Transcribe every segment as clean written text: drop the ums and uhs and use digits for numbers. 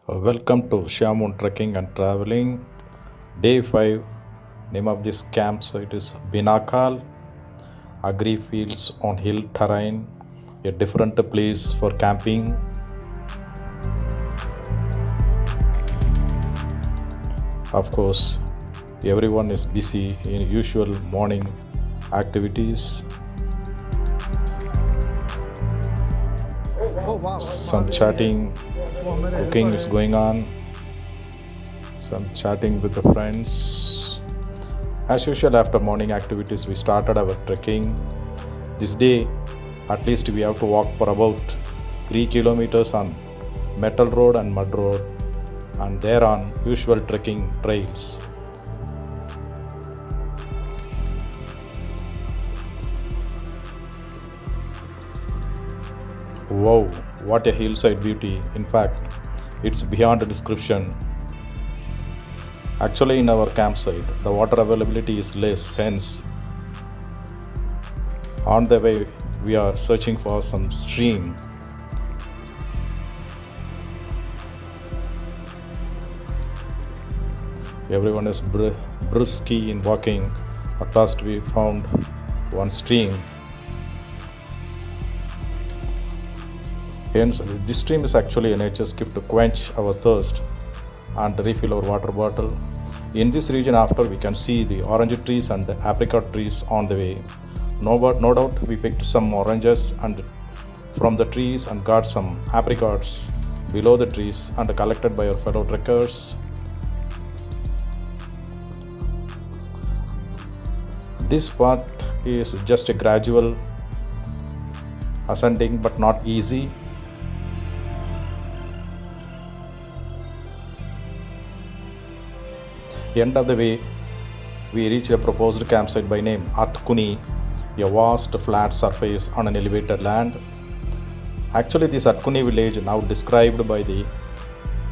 Welcome to Shamun Trekking and Traveling. Day 5. Name of this campsite is Binakhal. Agri fields on hill terrain. A different place for camping. Of course, everyone is busy in usual morning activities. Some chatting, cooking is going on. Some chatting with the friends. As usual, after morning activities, we started our trekking. This day, at least we have to walk for about 3 kilometers on metal road and mud road, and there on usual trekking trails. Wow, what a hillside beauty! In fact, it's beyond description. Actually, in our campsite, the water availability is less, hence, on the way, we are searching for some stream. Everyone is brisk in walking. At last, we found one stream. Hence, this stream is actually a nature's gift to quench our thirst and refill our water bottle. In this region, after we can see the orange trees and the apricot trees on the way. No doubt, we picked some oranges and from the trees and got some apricots below the trees and collected by our fellow trekkers. This part is just a gradual ascending but not easy. End of the way, we reach a proposed campsite by name Atkuni, a vast flat surface on an elevated land. Actually, this Arkuni village now described by the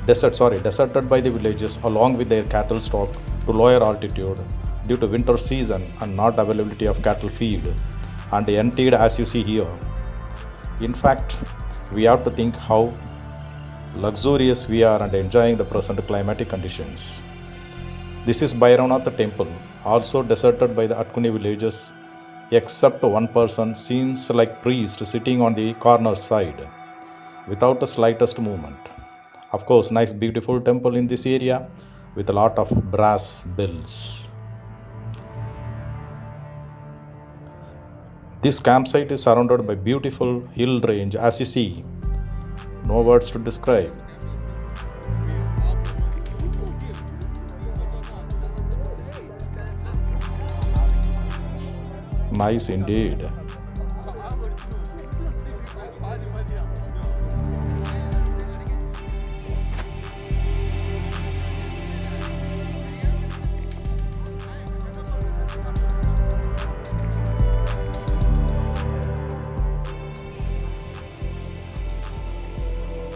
deserted by the villagers along with their cattle stock to lower altitude due to winter season and not availability of cattle feed, and emptied as you see here. In fact, we have to think how luxurious we are and enjoying the present climatic conditions. This is Biravanath Temple, also deserted by the Atkuni villagers, except one person seems like priest sitting on the corner side, without the slightest movement. Of course, nice beautiful temple in this area with a lot of brass bells. This campsite is surrounded by beautiful hill range as you see. No words to describe. Nice indeed.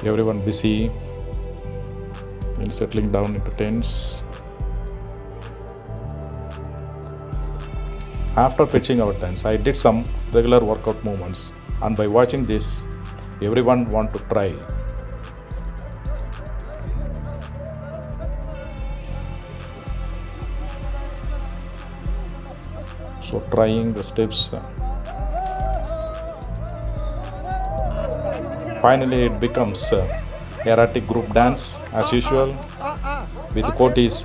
Everyone busy in settling down into tents. After pitching our tents, I did some regular workout movements, and by watching this, everyone want to try. So trying the steps. Finally, it becomes erratic group dance as usual, with Koti's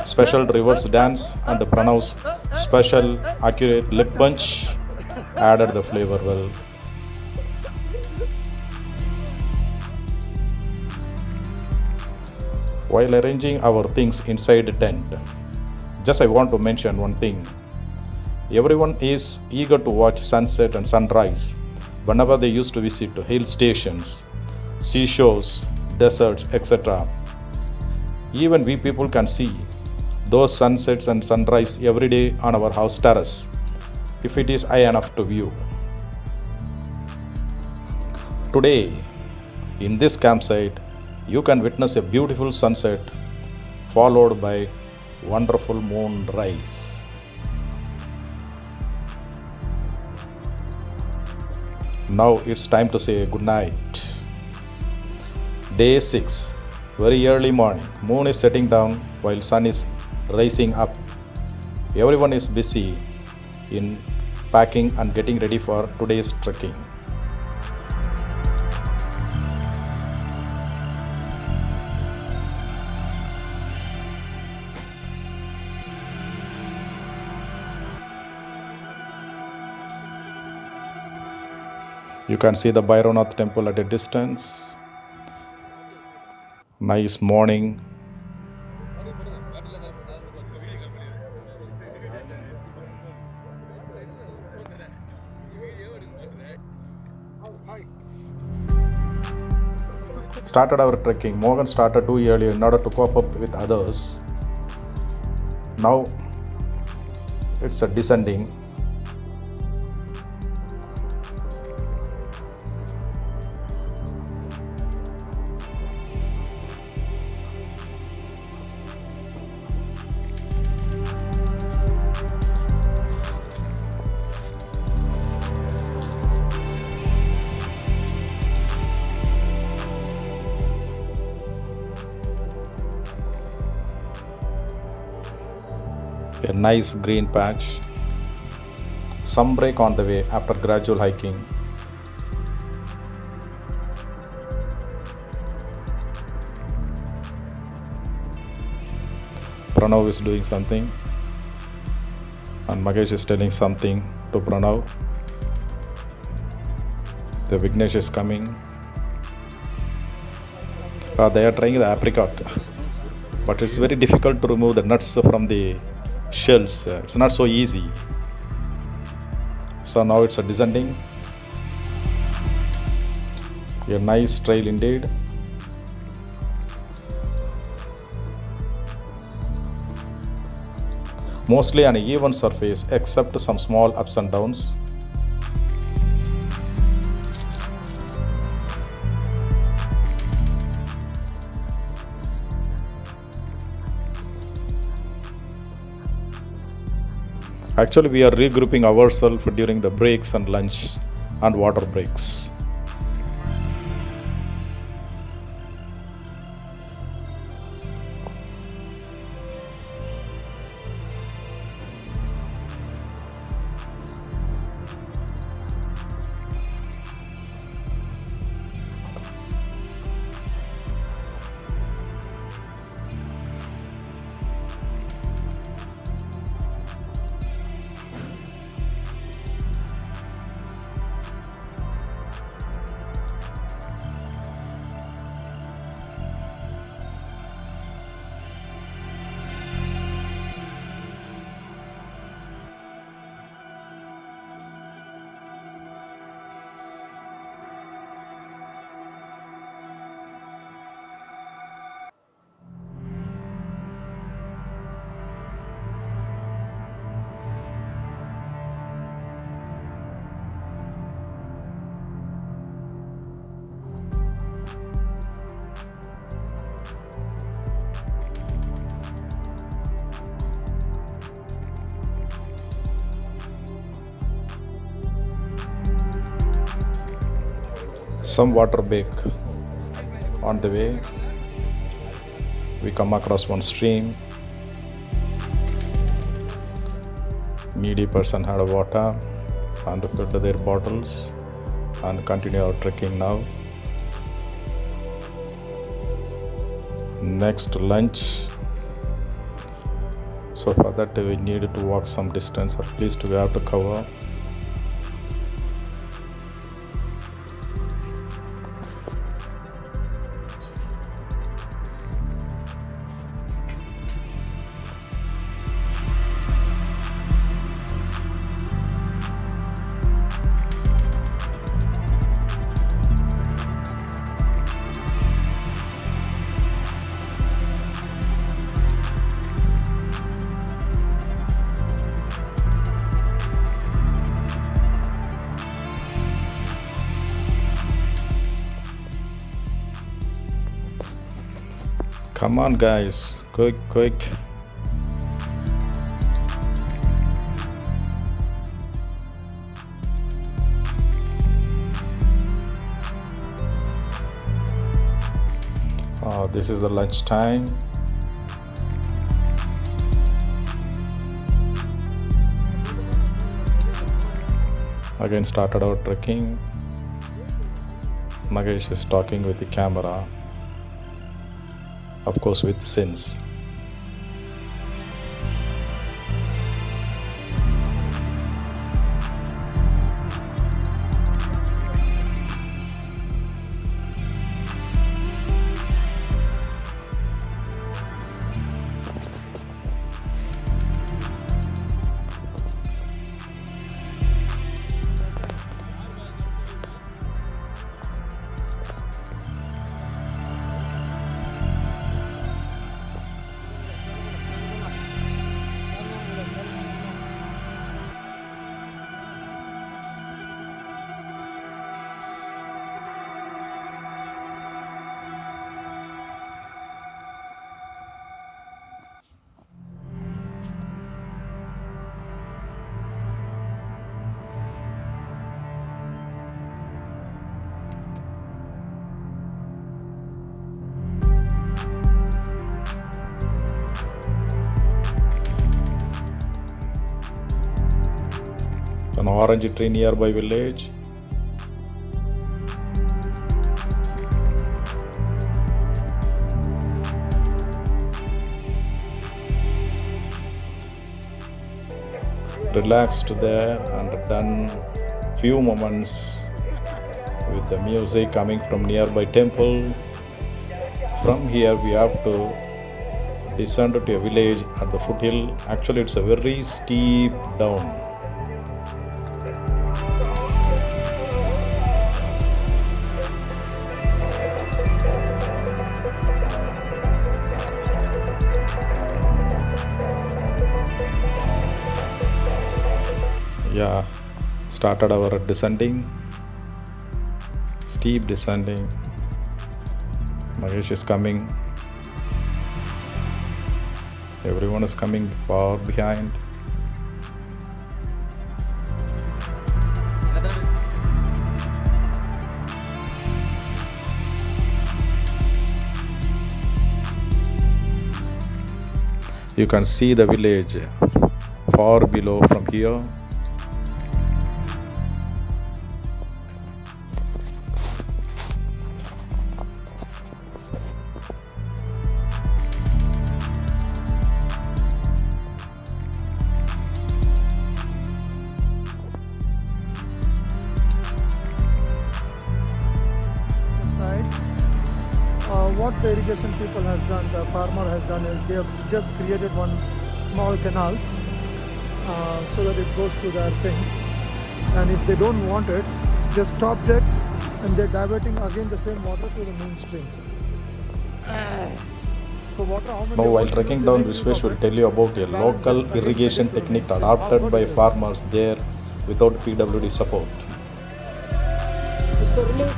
special reverse dance and Pranav's special accurate lip punch added the flavor well. While arranging our things inside the tent, just I want to mention one thing. Everyone is eager to watch sunset and sunrise whenever they used to visit hill stations, seashores, deserts, etc. Even we people can see those sunsets and sunrise every day on our house terrace, if it is high enough to view. Today, in this campsite, you can witness a beautiful sunset followed by wonderful moon rise. Now it's time to say good night. Day 6. Very early morning. Moon is setting down while sun is rising up. Everyone is busy in packing and getting ready for today's trekking. You can see the Biravanath Temple at a distance. Nice morning. Started our trekking. Morgan started too early in order to cope up with others. Now it's a descending. A nice green patch. Some break on the way after gradual hiking. Pranav is doing something and Magesh is telling something to Pranav. The Vignesh is coming. They are trying the apricot, but it's very difficult to remove the nuts from the shells. It's not so easy. So now it's a descending. A nice trail indeed. Mostly an even surface except some small ups and downs. Actually, we are regrouping ourselves during the breaks and lunch and water breaks. Some water break on the way. We come across one stream. Needy person had a water and filled their bottles and continue our trekking now. Next lunch. So for that we needed to walk some distance, at least we have to cover. Come on guys, quick. This is the lunch time. Again started our trekking. Nagesh is talking with the camera, of course with sense. An orange tree nearby village. Relaxed there and done few moments with the music coming from nearby temple. From here we have to descend to a village at the foothill. Actually it's a very steep down. Yeah, started our descending, steep descending. Mahesh is coming. Everyone is coming far behind. You can see the village far below from here. What the irrigation people has done, the farmer has done, is they have just created one small canal so that it goes to their thing, and if they don't want it, they stopped it and they're diverting again the same water to the main stream. So water, how many Now while trekking down, Vishwesh will tell you about a local irrigation technique adopted by farmers there without PWD support. It's a really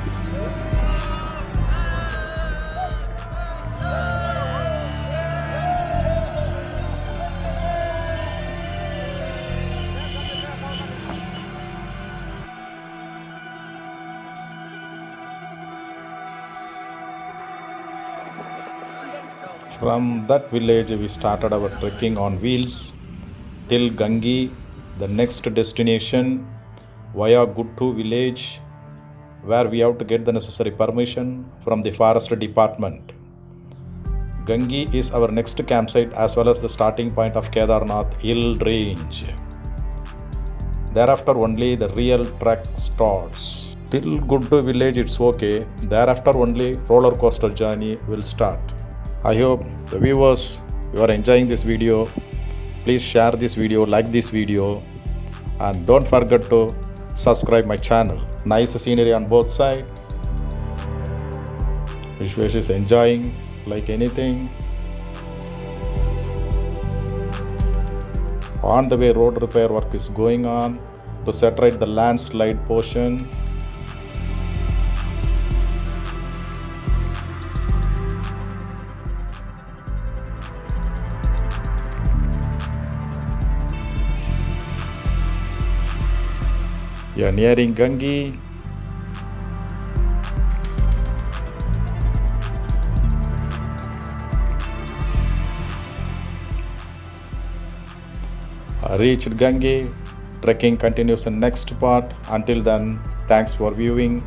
From that village, we started our trekking on wheels till Gangi, the next destination via Guttu village, where we have to get the necessary permission from the forest department. Gangi is our next campsite as well as the starting point of Kedharnath hill range. Thereafter only the real trek starts. Till Guttu village it's okay. Thereafter only roller coaster journey will start. I hope the viewers, you are enjoying this video. Please share this video, like this video, and don't forget to subscribe my channel. Nice scenery on both sides. Vishwesh is enjoying like anything. On the way, road repair work is going on to set right the landslide portion. You are nearing Gangi. reached Gangi. Trekking continues in next part. Until then, thanks for viewing.